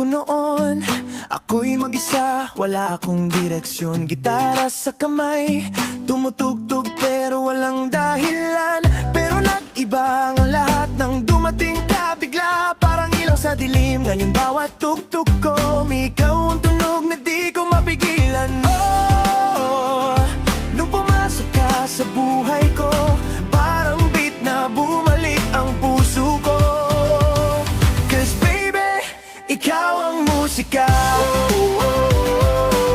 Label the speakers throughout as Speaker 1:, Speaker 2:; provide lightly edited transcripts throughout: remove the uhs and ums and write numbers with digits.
Speaker 1: ko noon, ako'y mag-isa, wala akong direksyon. Gitara sa kamay, tumutugtog pero walang dahilan. Pero nag-iba ang lahat nang dumating ka bigla. Parang ilaw sa dilim, ngayon bawat tugtog ko ikaw ang tunog na di ko mapigilan. Oh, nung pumasok ka sa buhay ko, parang beat na bumalik ang puso ko. Cause baby, ikaw ang musika.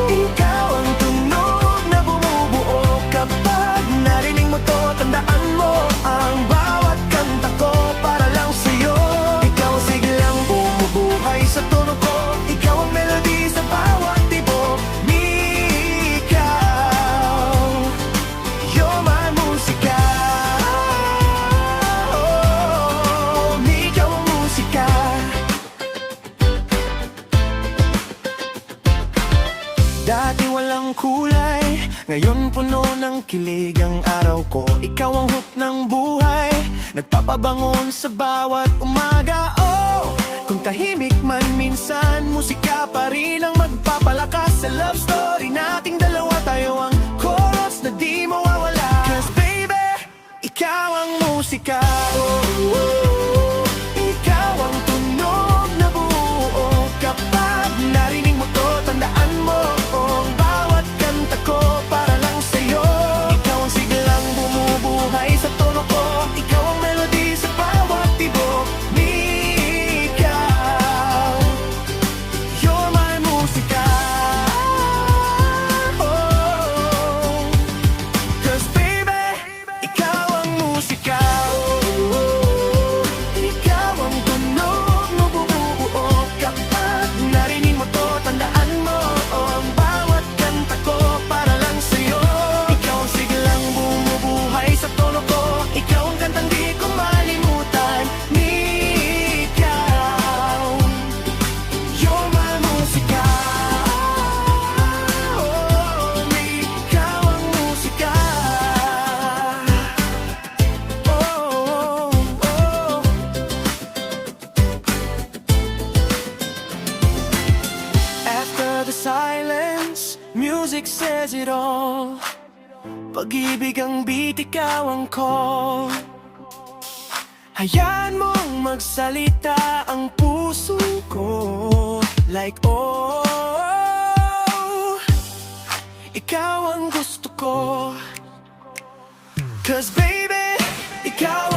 Speaker 1: Ikaw ang tunog na bumubuo. Kapag narinig mo to, tandaan mo ang bawat kanta ko para lang sa'yo. Ikaw ang siglang bumubuhay sa tono ko. Ikaw ang melody sa bawat tibok. Ikaw, you're my musika. Oh, ikaw ang musika. Dati walang kulay, ngayon puno ng kilig ang araw ko. Ikaw ang hook ng buhay, nagpapabangon sa bawat umaga. Oh, kung tahimik man minsan, musika pa rin ang magpapalakas sa love story nating dalawa. Tayo ang chorus na di mawawala. Cause baby, ikaw ang musika. Ikaw ang tunog na buo. Kapag narinig mo to, tandaan mo ang bawat kanta ko para lang sa'yo. Ikaw ang siglang bumubuhay sa tono ko. Ikaw ang melody sa bawat tibok. Ikaw, you're my musika. Oh, cause baby, ikaw ang musika. Ikaw ang tunog na bumubuo. Kapag narinig mo to, tandaan mo ang bawat kanta ko para lang sa'yo. Ikaw ang siglang bumubuhay sa tono ko. Ikaw ang kantang di ko malimutan. Ikaw, you're my musika. Oh, ikaw ang musika. Oh, oh. After the silence, music says it all. Pag-ibig ang beat, ikaw ang call. Hayaan mong magsalita ang puso ko. Like oh, ikaw ang gusto ko. Cause baby, ikaw